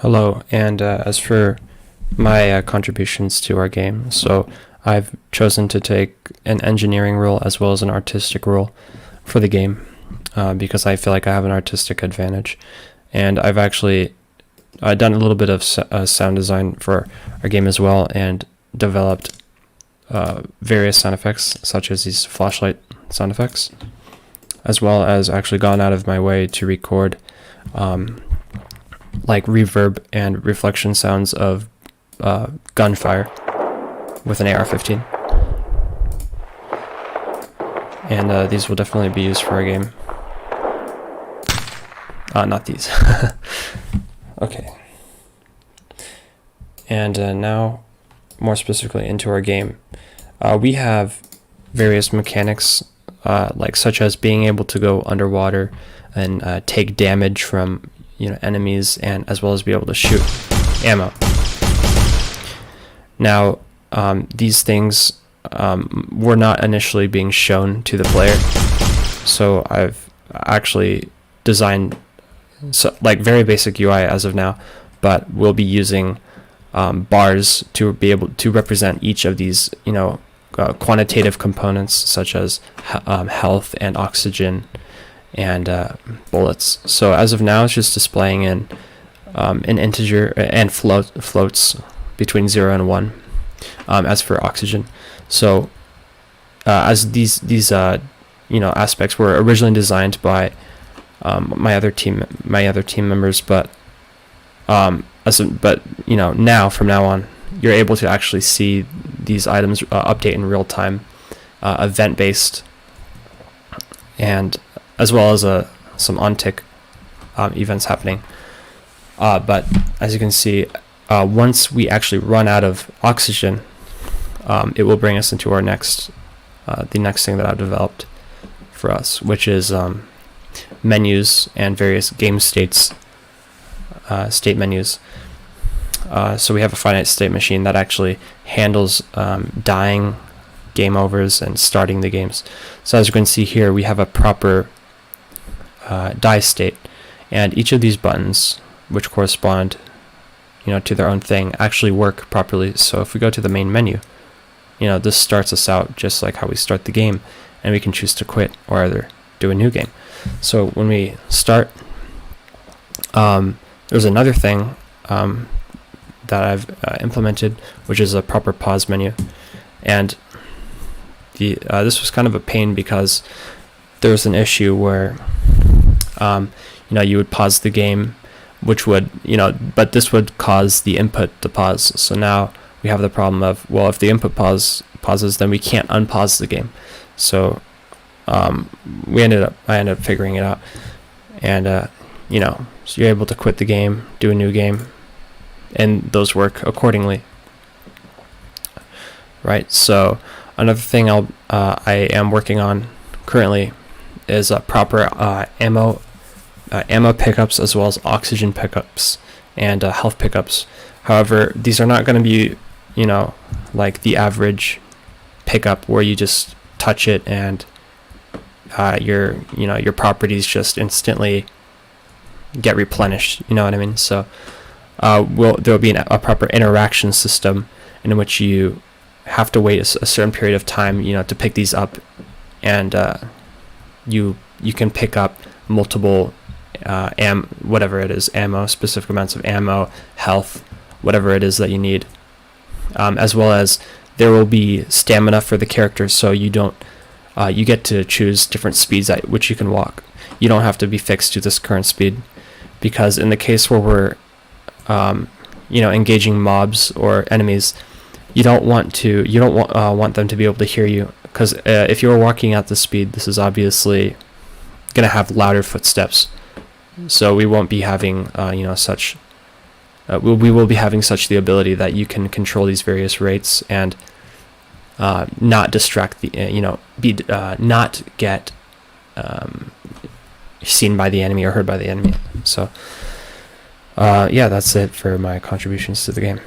Hello, and as for my contributions to our game, so I've chosen to take an engineering role as well as an artistic role for the game because I feel like I have an artistic advantage. And I've actually done a little bit of sound design for our game as well and developed various sound effects, such as these flashlight sound effects, as well as actually gone out of my way to record like reverb and reflection sounds of gunfire with an AR-15. And these will definitely be used for our game. Not these. Okay. And now, more specifically into our game. We have various mechanics, like such as being able to go underwater and take damage from enemies, and as well as be able to shoot ammo. Now, these things were not initially being shown to the player, so I've actually designed like very basic UI as of now, but we'll be using bars to be able to represent each of these quantitative components, such as health and oxygen and bullets. So as of now, it's just displaying in an integer and floats between 0 and 1 as for oxygen. So as these aspects were originally designed by my other team members, but now from now on, you're able to actually see these items update in real time, event based, and as well as some on-tick events happening. But as you can see, once we actually run out of oxygen, it will bring us into our the next thing that I've developed for us, which is menus and various game states, state menus. So we have a finite state machine that actually handles dying, game overs, and starting the games. So as you can see here, we have a proper die state, and each of these buttons, which correspond to their own thing, actually work properly. So if we go to the main menu, this starts us out just like how we start the game, and we can choose to quit or either do a new game. So when we start, there's another thing that I've implemented, which is a proper pause menu, and this was kind of a pain because there was an issue where you would pause the game, which would but this would cause the input to pause. So now we have the problem of, well, if the input pauses, then we can't unpause the game. So I ended up figuring it out, and so you're able to quit the game, do a new game, and those work accordingly, right? So another thing I am working on currently is proper ammo pickups, as well as oxygen pickups and health pickups. However, these are not going to be like the average pickup where you just touch it and your properties just instantly get replenished. You know what I mean? So there will be a proper interaction system in which you have to wait a certain period of time to pick these up, and you can pick up multiple whatever it is, ammo, specific amounts of ammo, health, whatever it is that you need, as well as there will be stamina for the characters, so you get to choose different speeds at which you can walk. You don't have to be fixed to this current speed, because in the case where we're engaging mobs or enemies, you don't want them to be able to hear you, because if you're walking at this speed, this is obviously going to have louder footsteps. So we won't be having such we will be having such the ability that you can control these various rates and not distract the not get seen by the enemy or heard by the enemy. So yeah, that's it for my contributions to the game.